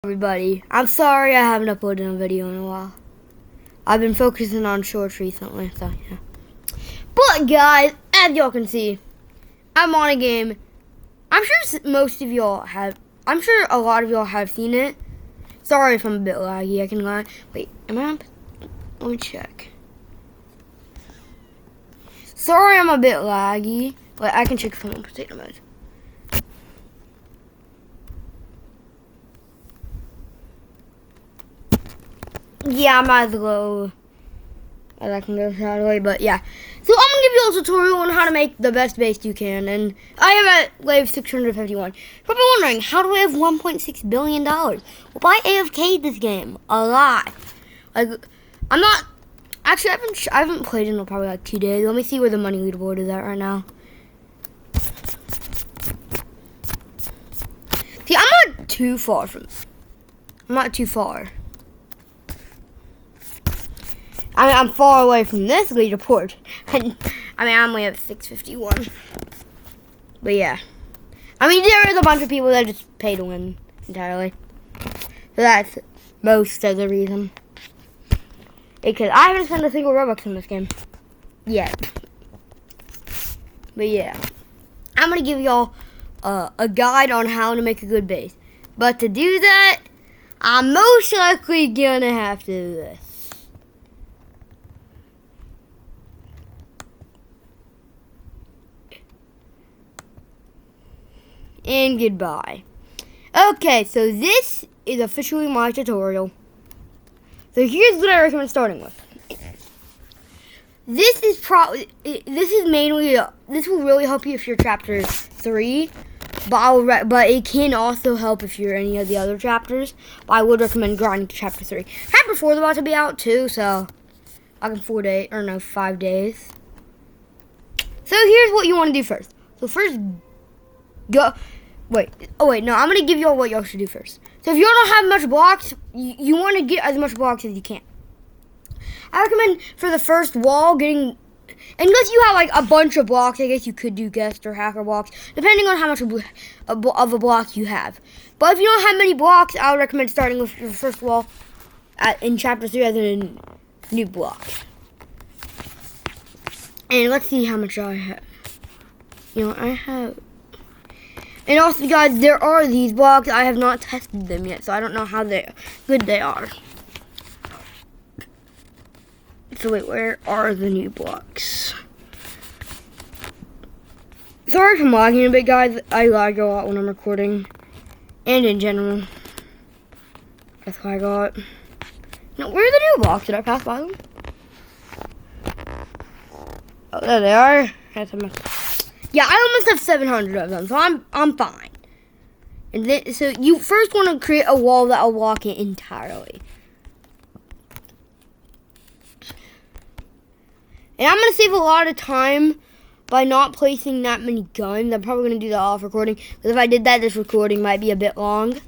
Everybody, I'm sorry I haven't uploaded a video in a while. I've been focusing on shorts recently, so yeah. But guys, as y'all can see, I'm on a game. I'm sure most of y'all have. I'm sure a lot of y'all have seen it. Sorry if I'm a bit laggy. I can lie. Wait, am I on? Let me check. Sorry, I'm a bit laggy. But I can check if I'm on potato mode. Yeah, I'm as low as I can go sadly, but yeah. So I'm going to give you a tutorial on how to make the best base you can, and I am at wave 651. Probably wondering, how do I have $1.6 billion? Well, I AFK'd this game a lot. Like, I'm not, actually I haven't played in probably like 2 days. Let me see where the money leaderboard is at right now. See, I'm not too far from, I'm not too far. I mean, I'm far away from this leaderboard. And, I mean, I'm only at 651. But yeah. I mean, there is a bunch of people that just pay to win entirely. So that's most of the reason. Because I haven't spent a single Robux in this game yet. But yeah. I'm going to give y'all a guide on how to make a good base. But to do that, I'm most likely going to have to do this. And goodbye. Okay, so this is officially my tutorial. So here's what I recommend starting with. This will really help you if you're chapter 3, but it can also help if you're any of the other chapters. But I would recommend grinding to chapter 3. Chapter 4 is about to be out too, so I can 5 days. So here's what you want to do first. So first, go. Wait, no, I'm going to give y'all what y'all should do first. So if you don't have much blocks, you want to get as much blocks as you can. I recommend for the first wall getting, unless you have like a bunch of blocks, I guess you could do guest or hacker blocks, depending on how much of a block you have. But if you don't have many blocks, I would recommend starting with your first wall in chapter 3 as a new block. And let's see how much I have. I have... And also, guys, there are these blocks. I have not tested them yet, so I don't know how good they are. So wait, where are the new blocks? Sorry if I'm lagging a bit, guys. I lag a lot when I'm recording, and in general. That's why I got. Now, where are the new blocks? Did I pass by them? Oh, there they are. That's a mess. Yeah, I almost have 700 of them, so I'm fine. And then, so you first want to create a wall that will block it entirely. And I'm going to save a lot of time by not placing that many guns. I'm probably going to do that off recording, because if I did that, this recording might be a bit long.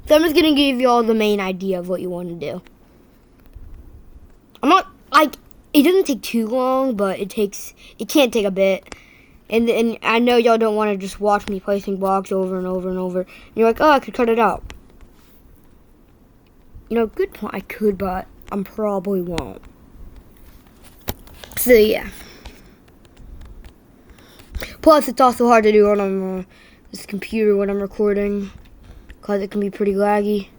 So I'm just going to give you all the main idea of what you want to do. It doesn't take too long, but it can't take a bit. And I know y'all don't want to just watch me placing blocks over and over and over. And you're like, oh, I could cut it out. Good point. I could, but I probably won't. So, yeah. Plus, it's also hard to do on this computer when I'm recording, because it can be pretty laggy.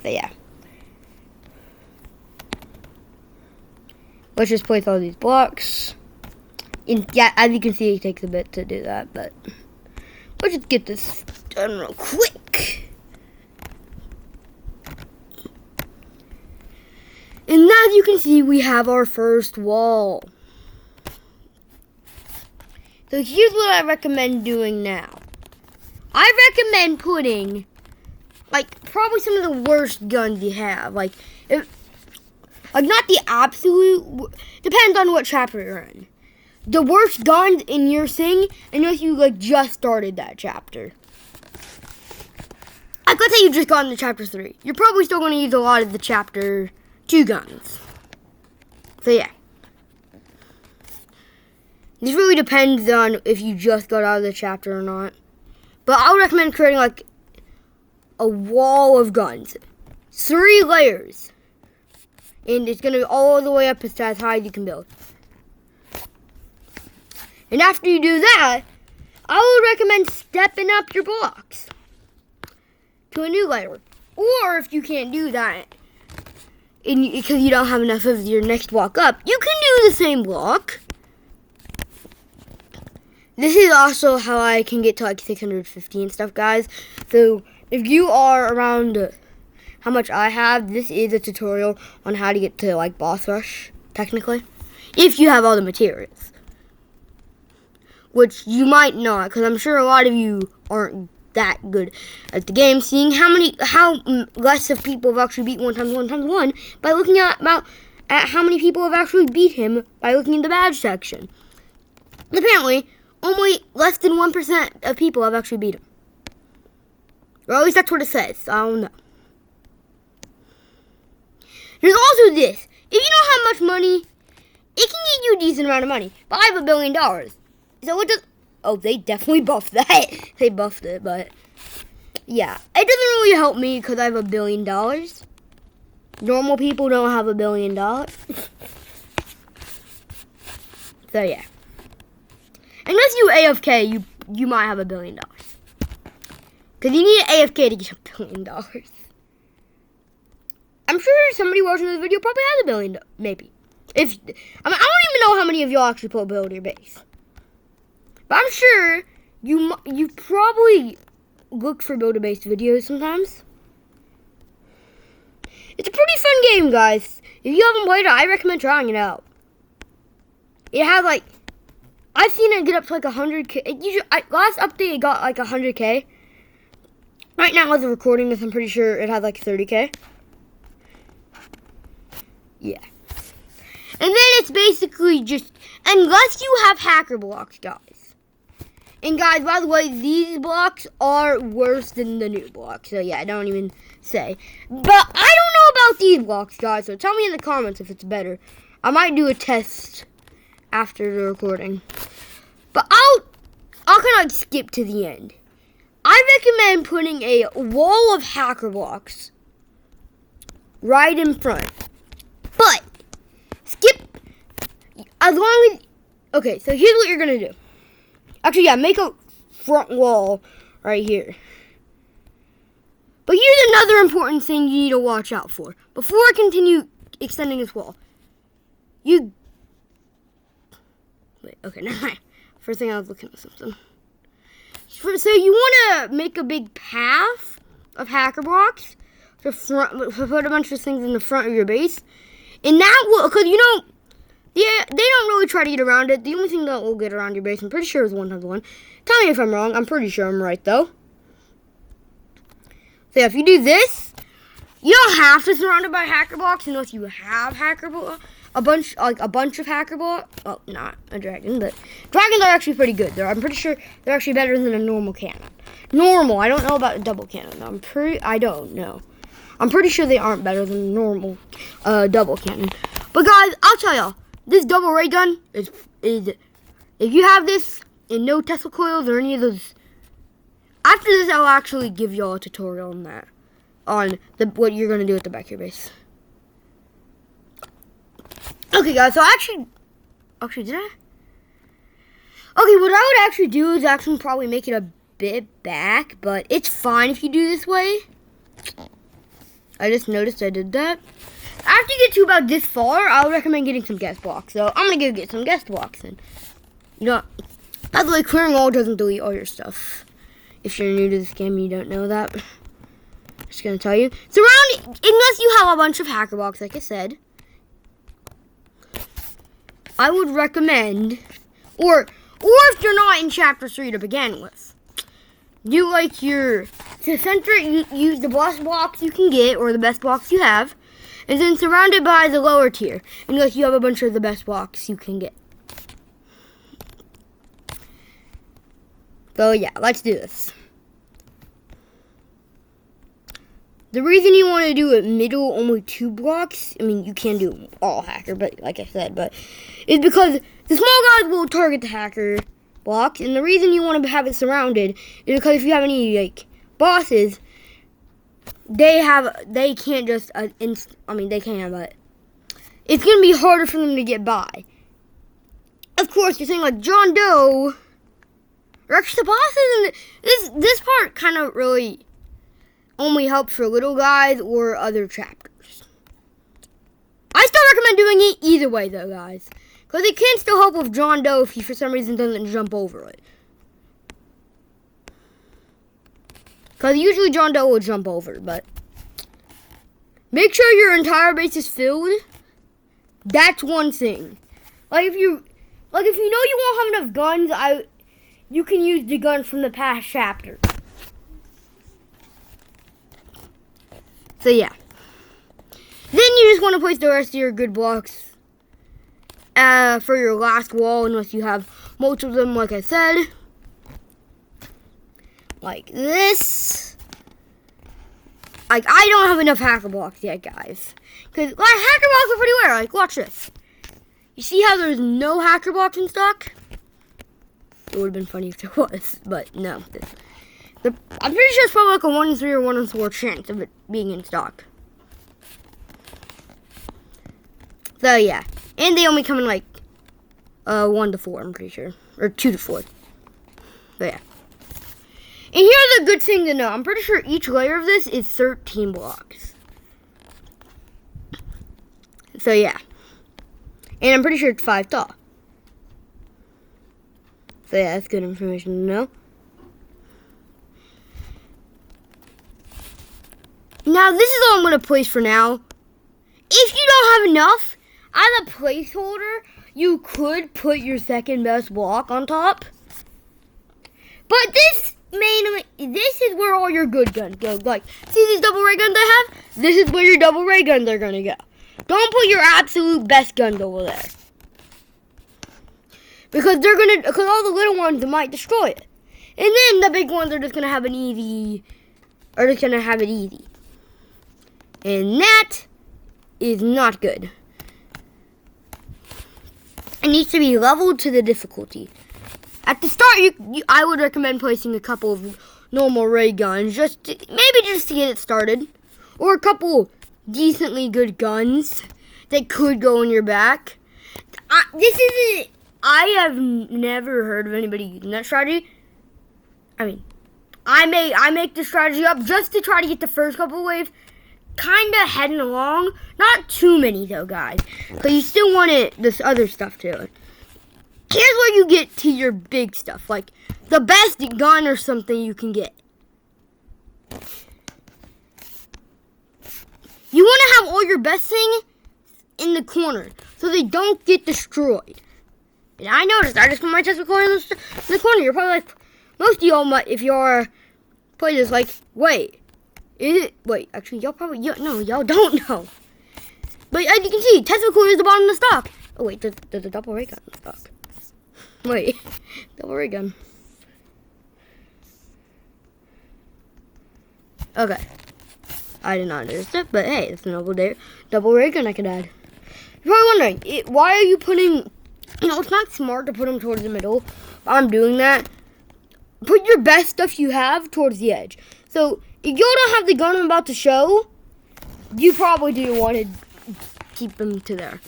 So, yeah. Let's just place all these blocks. And yeah, as you can see, it takes a bit to do that, but let's just get this done real quick. And as you can see, we have our first wall. So here's what I recommend doing now. I recommend putting, probably some of the worst guns you have. Not the absolute, depends on what chapter you're in. The worst guns in your thing, unless you, just started that chapter. Let's say you just got into chapter 3. You're probably still going to use a lot of the chapter 2 guns. So, yeah. This really depends on if you just got out of the chapter or not. But I would recommend creating like a wall of guns. 3 layers. And it's going to be all the way up as high as you can build. And after you do that, I would recommend stepping up your blocks to a new layer. Or if you can't do that, because you don't have enough of your next block up, you can do the same block. This is also how I can get to like 650 and stuff, guys. So if you are around how much I have, this is a tutorial on how to get to like boss rush, technically. If you have all the materials. Which you might not, because I'm sure a lot of you aren't that good at the game, seeing how less of people have actually beat 1x1 by looking at how many people have actually beat him by looking in the badge section. Apparently, only less than 1% of people have actually beat him. Or at least that's what it says. I don't know. There's also this. If you don't have much money, it can get you a decent amount of money. But I have $1 billion. So it does... Oh, they definitely buffed that. They buffed it, but... Yeah. It doesn't really help me because I have $1 billion. Normal people don't have $1 billion. So, yeah. Unless you AFK, you might have $1 billion. Because you need an AFK to get $1 billion. I'm sure somebody watching this video probably has $1 billion, maybe. I don't even know how many of y'all actually build your base. But I'm sure you probably look for build-a-base videos sometimes. It's a pretty fun game, guys. If you haven't played it, I recommend trying it out. It has like, I've seen it get up to like 100K. Last update it got like 100K. Right now as of recording this, I'm pretty sure it has like 30K. Yeah. And then it's basically just, unless you have hacker blocks, guys. And guys, by the way, these blocks are worse than the new blocks. So yeah, don't even say. But I don't know about these blocks, guys. So tell me in the comments if it's better. I might do a test after the recording. But I'll kind of like skip to the end. I recommend putting a wall of hacker blocks right in front. But skip as long as... Okay, so here's what you're going to do. Actually, yeah, make a front wall right here. But here's another important thing you need to watch out for. Before I continue extending this wall. Wait, okay, never mind. First thing I was looking at something. So you want to make a big path of hacker blocks to put a bunch of things in the front of your base. And that will, because you know, yeah, they don't really try to get around it. The only thing that will get around your base, I'm pretty sure, is 1x1. Tell me if I'm wrong. I'm pretty sure I'm right, though. So yeah, if you do this, you don't have to surround it by hacker blocks unless you have hacker blocks. A bunch of hacker blocks. Well, not a dragon, but dragons are actually pretty good. I'm pretty sure they're actually better than a normal cannon. Normal. I don't know about a double cannon. I don't know. I'm pretty sure they aren't better than a normal double cannon. But guys, I'll tell y'all, this double ray gun is if you have this and no Tesla coils or any of those. After this, I'll actually give y'all a tutorial on that, on what you're gonna do at the back of your base. Okay, guys. So actually, did I? Okay, what I would actually do is actually probably make it a bit back, but it's fine if you do this way. I just noticed I did that. After you get to about this far, I would recommend getting some guest blocks. So I'm gonna go get some guest blocks, and you know, by the way, clearing all doesn't delete all your stuff. If you're new to this game, you don't know that. Just gonna tell you. Unless you have a bunch of hacker blocks, like I said, I would recommend, or if you're not in Chapter 3 to begin with, you like to center it, use the best blocks you can get, or the best blocks you have, and then surround it by the lower tier, unless you have a bunch of the best blocks you can get. So yeah, let's do this. The reason you want to do it middle, only 2 blocks, I mean, you can do all hacker, but like I said, but it's because the small guys will target the hacker, blocks. And the reason you want to have it surrounded is because if you have any like bosses, they can't just they can, but it's gonna be harder for them to get by. Of course, you're saying like John Doe, or actually the bosses, and this part kind of really only helps for little guys or other chapters. I still recommend doing it either way though, guys, because it can still help with John Doe if he for some reason doesn't jump over it. Because usually John Doe will jump over, but make sure your entire base is filled. That's one thing. Like if you know you won't have enough guns, you can use the guns from the past chapter. So yeah. Then you just want to place the rest of your good blocks for your last wall, unless you have most of them, like I said. Like this. Like, I don't have enough hacker blocks yet, guys. Because, like, hacker blocks are pretty rare. Like, watch this. You see how there's no hacker blocks in stock? It would have been funny if there was, but no. I'm pretty sure it's probably like a 1 in 3 or 1 in 4 chance of it being in stock. So, yeah. And they only come in, like, 1 to 4, I'm pretty sure. Or 2 to 4. So, yeah. And here's a good thing to know. I'm pretty sure each layer of this is 13 blocks. So, yeah. And I'm pretty sure it's 5 tall. So, yeah, that's good information to know. Now, this is all I'm going to place for now. If you don't have enough, as a placeholder, you could put your second best block on top. But this is where all your good guns go. Like, see these double ray guns I have? This is where your double ray guns are going to go. Don't put your absolute best guns over there. Because all the little ones might destroy it. And then the big ones are just going to have it easy. And that is not good. It needs to be leveled to the difficulty. At the start, I would recommend placing a couple of normal ray guns, maybe just to get it started. Or a couple decently good guns that could go in your back. I have never heard of anybody using that strategy. I mean, I make the strategy up just to try to get the first couple waves kind of heading along. Not too many though, guys, because you still want this other stuff too. Here's where you get to your big stuff, like the best gun or something you can get. You want to have all your best thing in the corner so they don't get destroyed. And I noticed, I just put my test recorder in the corner. You're probably like, most of y'all might, if you're playing this, like, wait, actually, y'all don't know. But as you can see, test recorder is the bottom of the stock. Oh wait, there's a double ray gun in stock. Wait, double ray gun. Okay. I did not notice it, but hey, it's a double ray gun I could add. You're probably wondering, why are you putting, it's not smart to put them towards the middle. I'm doing that. Put your best stuff you have towards the edge. So, if you don't have the gun I'm about to show, you probably do want to keep them to there.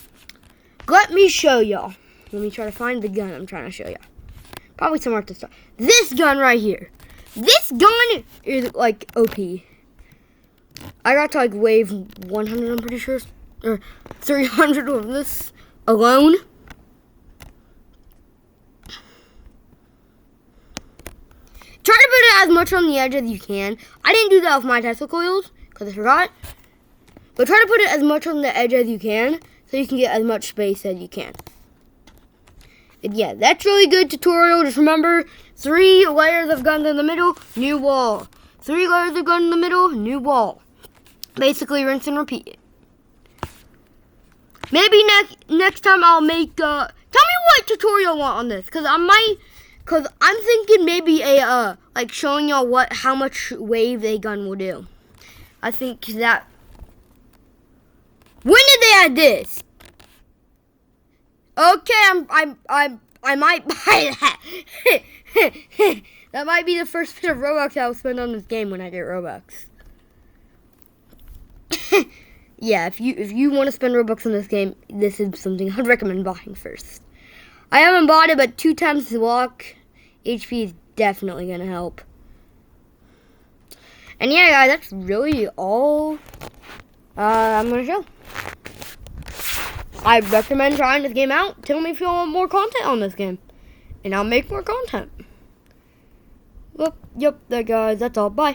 Let me show y'all. Let me try to find the gun I'm trying to show y'all. Probably somewhere at the start. This gun right here. This gun is like OP. I got to like wave 100, I'm pretty sure. Or 300 of this alone. Try to put it as much on the edge as you can. I didn't do that with my Tesla coils because I forgot. But try to put it as much on the edge as you can so you can get as much space as you can. And yeah, that's really good tutorial. Just remember, 3 layers of guns in the middle, new wall. 3 layers of gun in the middle, new wall. Basically, rinse and repeat it. Maybe next time I'll make, tell me what tutorial you want on this, because I'm thinking maybe like showing y'all how much wave a gun will do. I think that, when did they add this? Okay, I might buy that. That might be the first bit of Robux I'll spend on this game when I get Robux. Yeah, if you want to spend Robux on this game, this is something I'd recommend buying first. I haven't bought it, but 2 times the walk HP is definitely going to help. And yeah, guys, that's really all I'm going to show. I recommend trying this game out. Tell me if you want more content on this game, and I'll make more content. Well, yep, there guys, that's all. Bye.